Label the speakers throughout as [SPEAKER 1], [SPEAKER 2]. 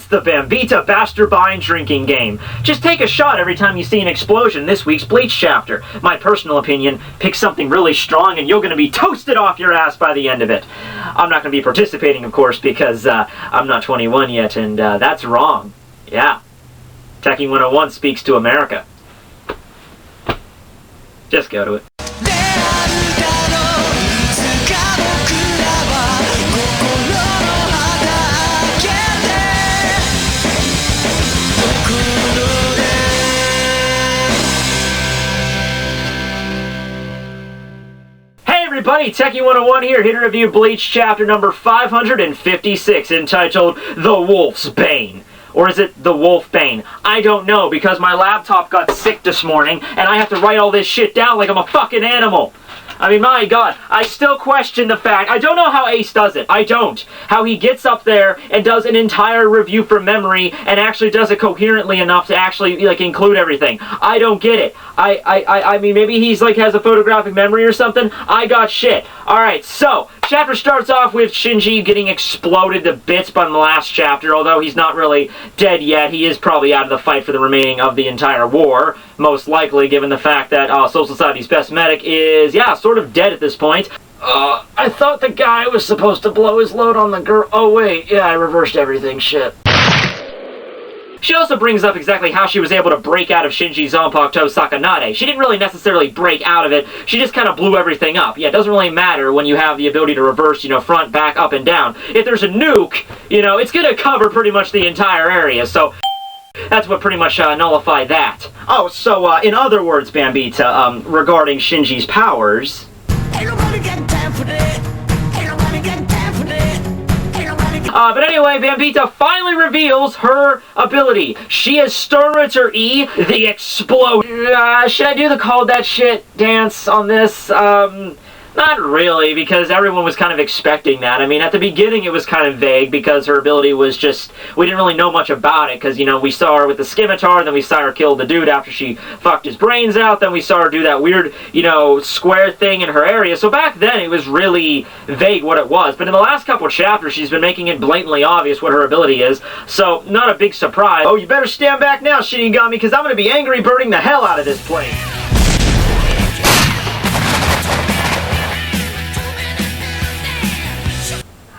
[SPEAKER 1] It's the Bambita Bastardbine drinking game. Just take a shot every time you see an explosion in this week's Bleach chapter. My personal opinion, pick something really strong and you're going to be toasted off your ass by the end of it. I'm not going to be participating, of course, because I'm not 21 yet, and that's wrong. Yeah. Tekking101 speaks to America. Just go to it. Everybody, Tekking101 here to review Bleach chapter number 556, entitled The Wolf's Bane. Or is it The Wolf Bane? I don't know, because my laptop got sick this morning, and I have to write all this shit down like I'm a fucking animal. I mean, my God, I still question the fact, I don't know how Ace does it, I don't. How he gets up there and does an entire review from memory and actually does it coherently enough to actually, like, include everything. I don't get it. I mean, maybe he's, like, has a photographic memory or something. I got shit. Alright, so, chapter starts off with Shinji getting exploded to bits by the last chapter, although he's not really dead yet. He is probably out of the fight for the remaining of the entire war, most likely, given the fact that Soul Society's best medic is, yeah, sort of dead at this point. I thought the guy was supposed to blow his load on the girl. Oh, wait, yeah, I reversed everything, shit. She also brings up exactly how she was able to break out of Shinji's Zanpakuto Sakanade. She didn't really necessarily break out of it, she just kind of blew everything up. Yeah, it doesn't really matter when you have the ability to reverse, you know, front, back, up, and down. If there's a nuke, you know, it's gonna cover pretty much the entire area, so that's what pretty much nullified that. Oh, so, in other words, Bambita, regarding Shinji's powers... Ain't nobody got time for that. Ain't nobody got time for that. But anyway, Bambita finally reveals her ability. She has started her E, the explode. Should I do the called that shit dance on this? Not really, because everyone was kind of expecting that. I mean, at the beginning it was kind of vague because her ability was just, we didn't really know much about it, because, you know, we saw her with the scimitar, then we saw her kill the dude after she fucked his brains out, then we saw her do that weird, you know, square thing in her area. So back then it was really vague what it was, but in the last couple of chapters she's been making it blatantly obvious what her ability is, so not a big surprise. Oh, you better stand back now, Shinigami, because I'm gonna be angry birding the hell out of this place.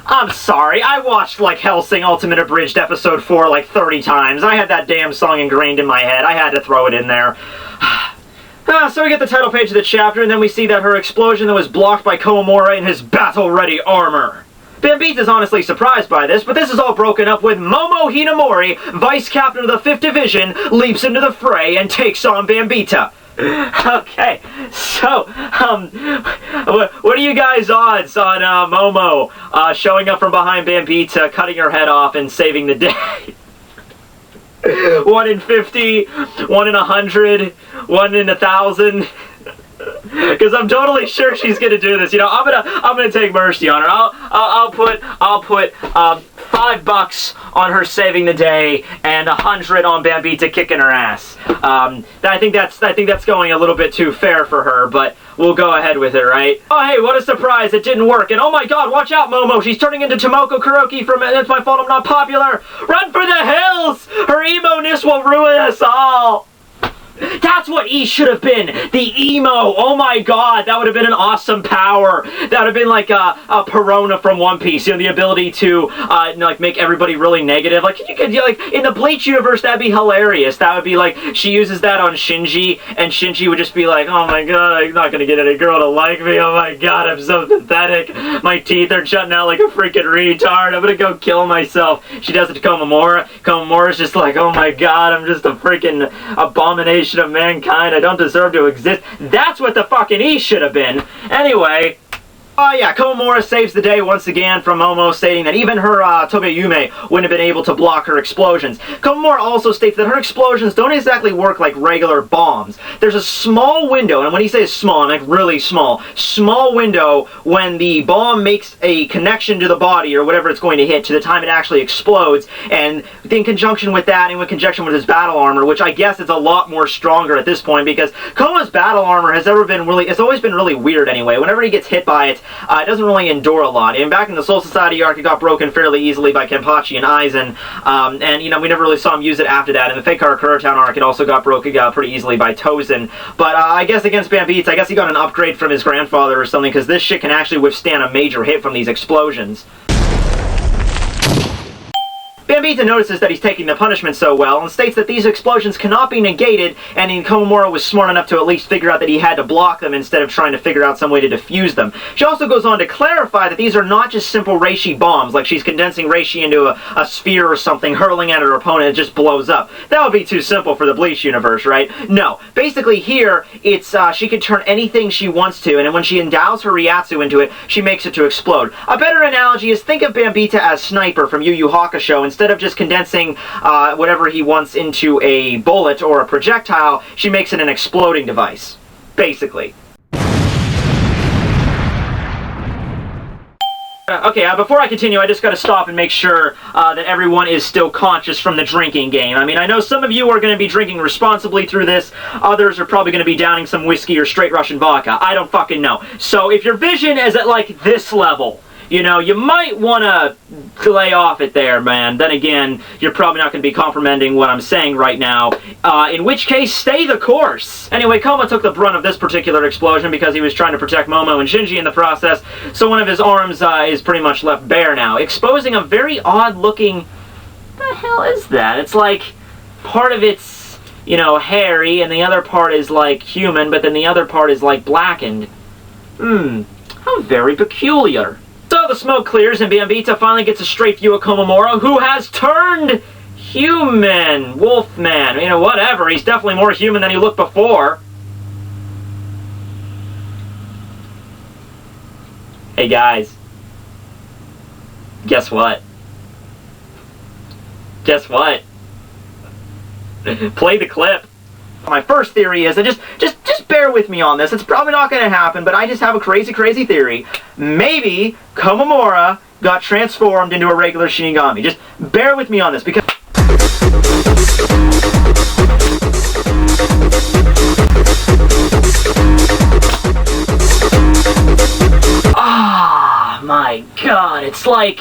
[SPEAKER 1] I'm sorry, I watched, like, Hellsing Ultimate Abridged Episode 4 like 30 times. I had that damn song ingrained in my head. I had to throw it in there. So we get the title page of the chapter, and then we see that her explosion was blocked by Komamura in his battle-ready armor. Bambita's honestly surprised by this, but this is all broken up with Momo Hinamori, vice captain of the 5th Division, leaps into the fray and takes on Bambita. Okay, so, what are you guys' odds on, Momo, showing up from behind Bambita, cutting her head off, and saving the day? 1 in 50, 1 in 100, 1 in 1,000? Because I'm totally sure she's gonna do this. You know, I'm gonna take mercy on her. I'll put $5 on her saving the day and 100 on Bambita kicking her ass. I think that's going a little bit too fair for her, but we'll go ahead with it, right? Oh, hey, what a surprise! It didn't work, and oh my God, watch out, Momo! She's turning into Tomoko Kuroki from It's My Fault I'm Not Popular. Run for the hills! Her emo-ness will ruin us all. That's what E should have been! The emo! Oh my God, that would have been an awesome power! That would have been like a Perona from One Piece, you know, the ability to, like, make everybody really negative. Like, you could, like, in the Bleach universe, that'd be hilarious. That would be like, she uses that on Shinji, and Shinji would just be like, oh my God, I'm not gonna get any girl to like me, oh my God, I'm so pathetic. My teeth are jutting out like a freaking retard, I'm gonna go kill myself. She does it to Komamura. Komamura's just like, oh my God, I'm just a freaking abomination of mankind, I don't deserve to exist. That's what the fucking E should have been. Anyway, oh yeah, Komamura saves the day once again from Momo, stating that even her Togeyume wouldn't have been able to block her explosions. Komamura also states that her explosions don't exactly work like regular bombs. There's a small window, and when he says small, I mean really small window when the bomb makes a connection to the body or whatever it's going to hit to the time it actually explodes, and in conjunction with that, and in conjunction with his battle armor, which I guess is a lot more stronger at this point, because Koma's battle armor has always been really weird anyway. Whenever he gets hit by it, it doesn't really endure a lot. And back in the Soul Society arc, it got broken fairly easily by Kenpachi and Aizen, and, you know, we never really saw him use it after that. In the Fake Karakura Town arc, it also got broken pretty easily by Tozen. But I guess against Bambeats, I guess he got an upgrade from his grandfather or something, because this shit can actually withstand a major hit from these explosions. Bambita notices that he's taking the punishment so well and states that these explosions cannot be negated, and Komamura was smart enough to at least figure out that he had to block them instead of trying to figure out some way to defuse them. She also goes on to clarify that these are not just simple reishi bombs, like she's condensing reishi into a sphere or something, hurling at her opponent, it just blows up. That would be too simple for the Bleach universe, right? No. Basically here, it's she can turn anything she wants to, and when she endows her Ryatsu into it, she makes it to explode. A better analogy is think of Bambita as Sniper from Yu Yu Hakusho. Instead of just condensing whatever he wants into a bullet or a projectile, she makes it an exploding device, basically. Okay, before I continue, I just gotta stop and make sure that everyone is still conscious from the drinking game. I mean, I know some of you are gonna be drinking responsibly through this, others are probably gonna be downing some whiskey or straight Russian vodka. I don't fucking know. So if your vision is at, like, this level, you know, you might want to lay off it there, man. Then again, you're probably not going to be complimenting what I'm saying right now, in which case, stay the course. Anyway, Koma took the brunt of this particular explosion because he was trying to protect Momo and Shinji in the process, so one of his arms is pretty much left bare now, exposing a very odd-looking... What the hell is that? It's like, part of it's, you know, hairy, and the other part is, like, human, but then the other part is, like, blackened. How very peculiar. So the smoke clears and Bambita finally gets a straight view of Komamura, who has turned human. Wolfman. You know, whatever. He's definitely more human than he looked before. Hey guys. Guess what? Guess what? Play the clip. My first theory is, and just bear with me on this, it's probably not going to happen, but I just have a crazy theory. Maybe Komamura got transformed into a regular Shinigami. Just bear with me on this, because... Ah, my God, it's like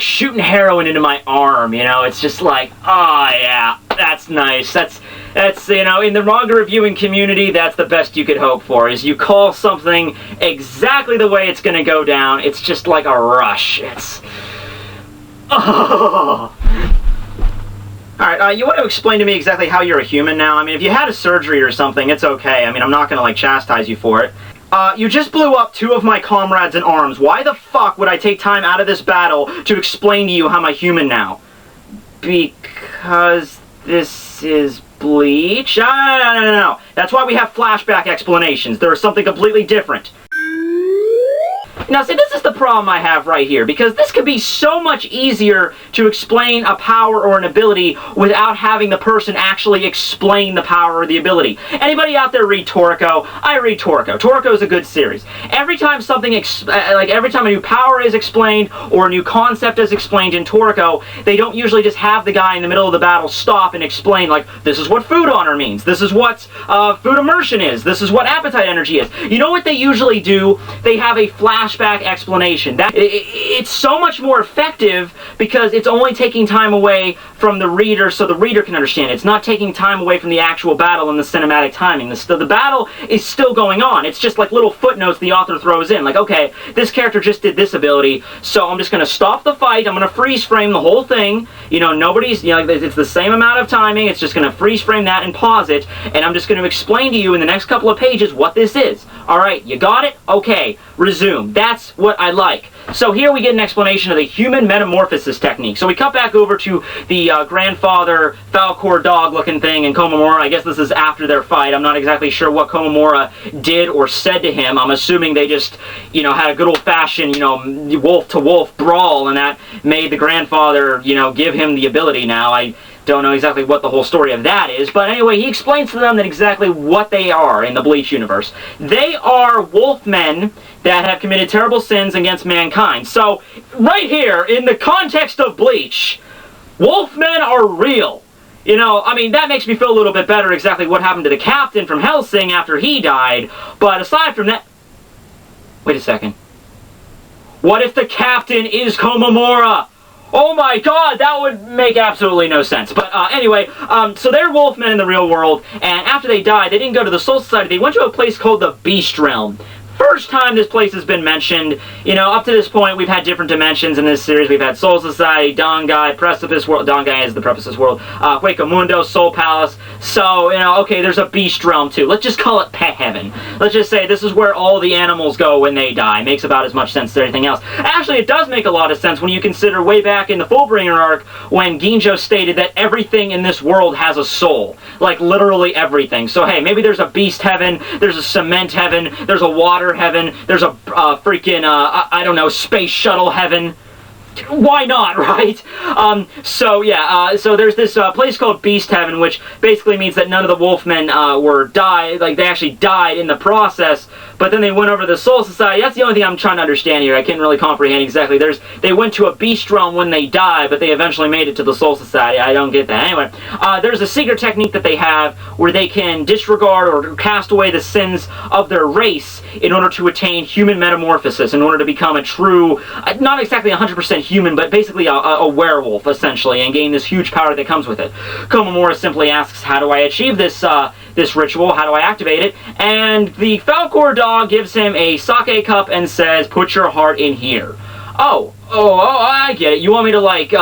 [SPEAKER 1] shooting heroin into my arm, you know? It's just like, oh yeah, that's nice. That's, you know, in the manga reviewing community, that's the best you could hope for, is you call something exactly the way it's gonna go down. It's just like a rush. It's... Oh. Alright, you want to explain to me exactly how you're a human now? I mean, if you had a surgery or something, it's okay. I mean, I'm not gonna, like, chastise you for it. You just blew up 2 of my comrades in arms. Why the fuck would I take time out of this battle to explain to you how I'm a human now? Because this is Bleach? No. That's why we have flashback explanations. There is something completely different. Now, see, this is the problem I have right here, because this could be so much easier to explain a power or an ability without having the person actually explain the power or the ability. Anybody out there read Toriko? I read Toriko. Toriko is a good series. Every time something, every time a new power is explained or a new concept is explained in Toriko, they don't usually just have the guy in the middle of the battle stop and explain, like, this is what food honor means, this is what food immersion is, this is what appetite energy is. You know what they usually do? They have a flashback explanation. It's so much more effective because it's only taking time away from the reader so the reader can understand. It's not taking time away from the actual battle and the cinematic timing. The battle is still going on. It's just like little footnotes the author throws in. Like, okay, this character just did this ability, so I'm just going to stop the fight. I'm going to freeze frame the whole thing. You know, nobody's, you know, it's the same amount of timing. It's just going to freeze frame that and pause it, and I'm just going to explain to you in the next couple of pages what this is. Alright, you got it? Okay, resume. That's what I like. So here we get an explanation of the human metamorphosis technique. So we cut back over to the grandfather Falcor dog looking thing and Komamura. I guess this is after their fight. I'm not exactly sure what Komamura did or said to him. I'm assuming they just, you know, had a good old-fashioned, you know, wolf-to-wolf brawl, and that made the grandfather, you know, give him the ability now. I don't know exactly what the whole story of that is, but anyway, he explains to them that exactly what they are in the Bleach universe. They are wolfmen that have committed terrible sins against mankind. So, right here, in the context of Bleach, wolfmen are real. You know, I mean, that makes me feel a little bit better exactly what happened to the captain from Hellsing after he died, but aside from that... Wait a second. What if the captain is Komamura? Oh my god, that would make absolutely no sense. But anyway, so they're wolfmen in the real world, and after they died, they didn't go to the Soul Society, they went to a place called the Beast Realm. First time this place has been mentioned. You know, up to this point, we've had different dimensions in this series. We've had Soul Society, Dangai, Precipice World. Dangai is the Precipice World. Huecamundo, Soul Palace. So, you know, okay, there's a Beast Realm, too. Let's just call it Pet Heaven. Let's just say this is where all the animals go when they die. Makes about as much sense as anything else. Actually, it does make a lot of sense when you consider way back in the Fullbringer arc when Ginjo stated that everything in this world has a soul. Like, literally everything. So, hey, maybe there's a Beast Heaven, there's a Cement Heaven, there's a Water Heaven, there's a freaking, I don't know, Space Shuttle Heaven. Why not, right? So there's this place called Beast Heaven, which basically means that none of the Wolfmen they actually died in the process, but then they went over to the Soul Society. That's the only thing I'm trying to understand here. I can't really comprehend exactly. They went to a Beast Realm when they died, but they eventually made it to the Soul Society. I don't get that. Anyway, there's a secret technique that they have where they can disregard or cast away the sins of their race in order to attain human metamorphosis, in order to become a true, not exactly 100% human, but basically a werewolf, essentially, and gain this huge power that comes with it. Komamura simply asks, how do I achieve this ritual? How do I activate it? And the Falcor dog gives him a sake cup and says, put your heart in here. Oh, I get it. You want me to, like,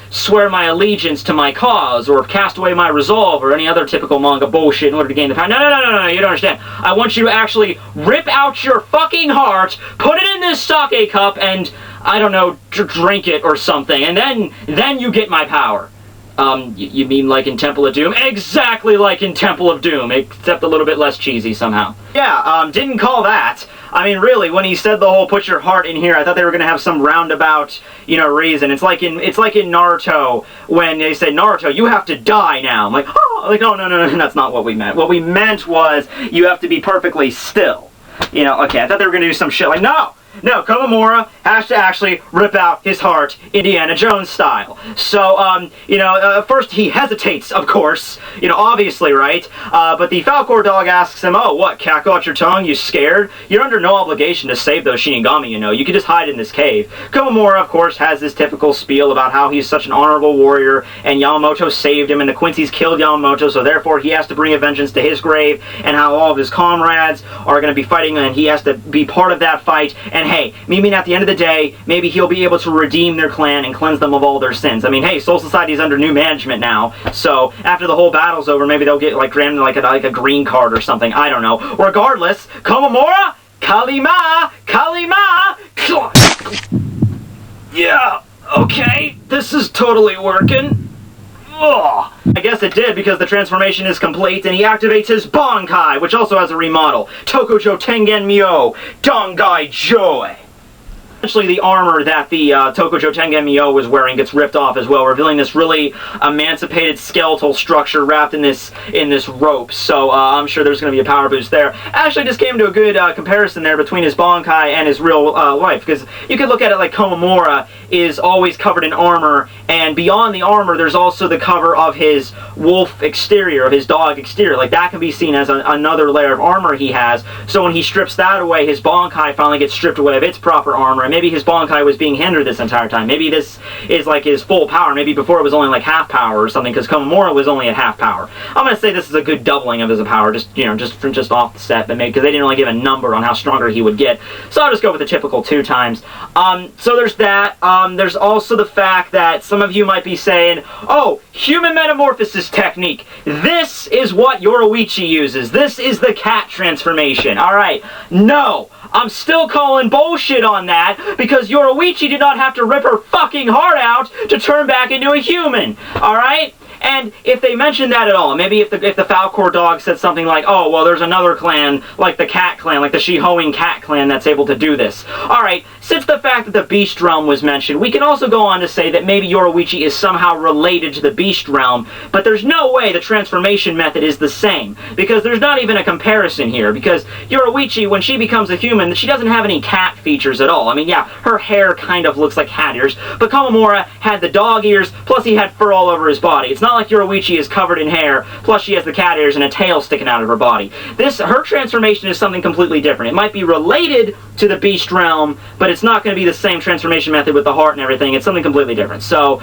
[SPEAKER 1] swear my allegiance to my cause, or cast away my resolve, or any other typical manga bullshit in order to gain the power. No, you don't understand. I want you to actually rip out your fucking heart, put it in this sake cup, and, I don't know, drink it or something, and then you get my power. You mean like in Temple of Doom? Exactly like in Temple of Doom, except a little bit less cheesy somehow. Yeah, didn't call that. I mean, really, when he said the whole "put your heart in here," I thought they were gonna have some roundabout, you know, reason. It's like in Naruto when they say, "Naruto, you have to die now." I'm like, oh, like, no, that's not what we meant. What we meant was you have to be perfectly still. You know, okay, I thought they were gonna do some shit like, no, Komamura has to actually rip out his heart Indiana Jones style. So, first he hesitates, of course, you know, obviously, right? But the Falcor dog asks him, oh, what, cackle out your tongue? You scared? You're under no obligation to save those Shinigami, you know. You can just hide in this cave. Komamura, of course, has this typical spiel about how he's such an honorable warrior, and Yamamoto saved him, and the Quincy's killed Yamamoto, so therefore he has to bring a vengeance to his grave, and how all of his comrades are going to be fighting, and he has to be part of that fight, and hey, maybe at the end of the day, maybe he'll be able to redeem their clan and cleanse them of all their sins. I mean, hey, Soul Society's under new management now, so after the whole battle's over, maybe they'll get like granted like a green card or something. I don't know. Regardless, Komamura, Kalima. Yeah, okay, this is totally working. Ugh. I guess it did, because the transformation is complete, and he activates his Bankai, which also has a remodel. Tokujo Tengen Myo, Dangai Joy. Essentially, the armor that the Tokujo Tengen Myo was wearing gets ripped off as well, revealing this really emancipated skeletal structure wrapped in this rope. So I'm sure there's going to be a power boost there. Actually, just came to a good comparison there between his Bankai and his real life, because you could look at it like Komamura is always covered in armor, and beyond the armor, there's also the cover of his wolf exterior, of his dog exterior. Like, that can be seen as another layer of armor he has. So when he strips that away, his Bankai finally gets stripped away of its proper armor. And maybe his Bankai was being hindered this entire time. Maybe this is like his full power. Maybe before it was only like half power or something, because Komamura was only at half power. I'm gonna say this is a good doubling of his power, just off the set, but because they didn't really give a number on how stronger he would get. So I'll just go with the typical 2 times. So there's that. There's also the fact that some of you might be saying, oh, human metamorphosis technique. This is what Yoruichi uses. This is the cat transformation. All right. No. I'm still calling bullshit on that, because Yoruichi did not have to rip her fucking heart out to turn back into a human, alright? And if they mentioned that at all, maybe if the Falcor dog said something like, oh, well, there's another clan, like the cat clan, like the Shihoin cat clan that's able to do this. Alright, since the fact that the Beast Realm was mentioned, we can also go on to say that maybe Yoruichi is somehow related to the Beast Realm, but there's no way the transformation method is the same, because there's not even a comparison here, because Yoruichi, when she becomes a human, she doesn't have any cat features at all. I mean, yeah, her hair kind of looks like cat ears, but Komamura had the dog ears, plus he had fur all over his body. It's not like Yoruichi is covered in hair, plus she has the cat ears and a tail sticking out of her body. Her transformation is something completely different. It might be related to the Beast Realm, but it's not going to be the same transformation method with the heart and everything. It's something completely different. So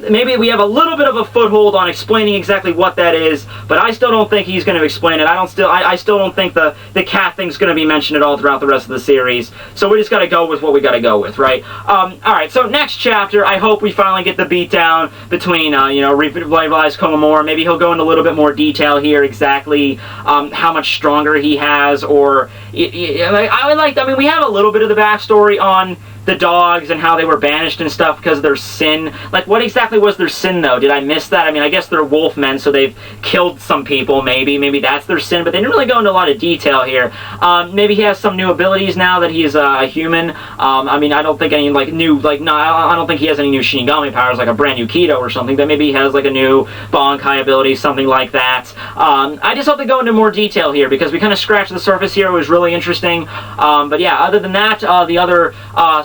[SPEAKER 1] maybe we have a little bit of a foothold on explaining exactly what that is, but I still don't think he's going to explain it. I still don't think the cat thing's going to be mentioned at all throughout the rest of the series. So we just got to go with what we got to go with, right? Alright, so next chapter, I hope we finally get the beatdown between, revitalized Komamura. Maybe he'll go into a little bit more detail here, exactly how much stronger he has, or I mean, we have a little bit of the backstory on the dogs and how they were banished and stuff because of their sin. Like, what exactly was their sin, though? Did I miss that? I mean, I guess they're wolf men, so they've killed some people, maybe that's their sin, but they didn't really go into a lot of detail here. Maybe he has some new abilities now that he's a human. I mean, I don't think any, I don't think he has any new Shinigami powers, like a brand new Kido or something, but maybe he has, like, a new Bankai ability, something like that. I just hope they go into more detail here, because we kind of scratched the surface here. It was really interesting. But yeah, other than that, the other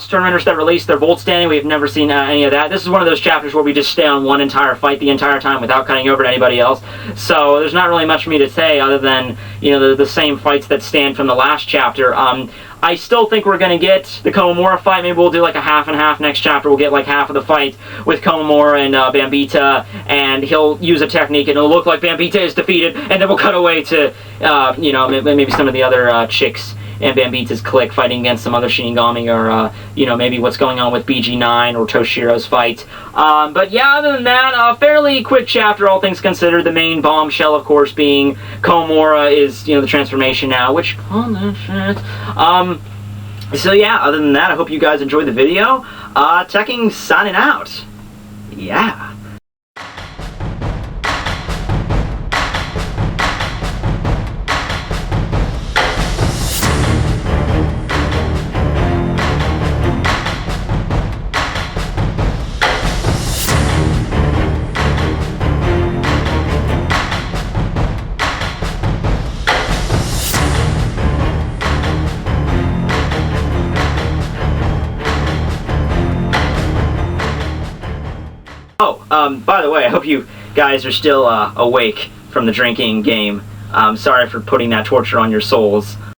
[SPEAKER 1] tournaments that released their Volt standing, we've never seen any of that. This is one of those chapters where we just stay on one entire fight the entire time without cutting over to anybody else. So there's not really much for me to say other than, the same fights that stand from the last chapter. I still think we're going to get the Komamura fight. Maybe we'll do like a half and half next chapter. We'll get like half of the fight with Komamura and Bambita, and he'll use a technique and it'll look like Bambita is defeated, and then we'll cut away to, maybe some of the other chicks and Bambita's clique fighting against some other Shinigami, or, maybe what's going on with BG9 or Toshiro's fight. But yeah, other than that, a fairly quick chapter, all things considered. The main bombshell, of course, being Komamura is, the transformation now, which, so yeah, other than that, I hope you guys enjoyed the video. Tekking signing out. Yeah. By the way, I hope you guys are still awake from the drinking game. Sorry for putting that torture on your souls.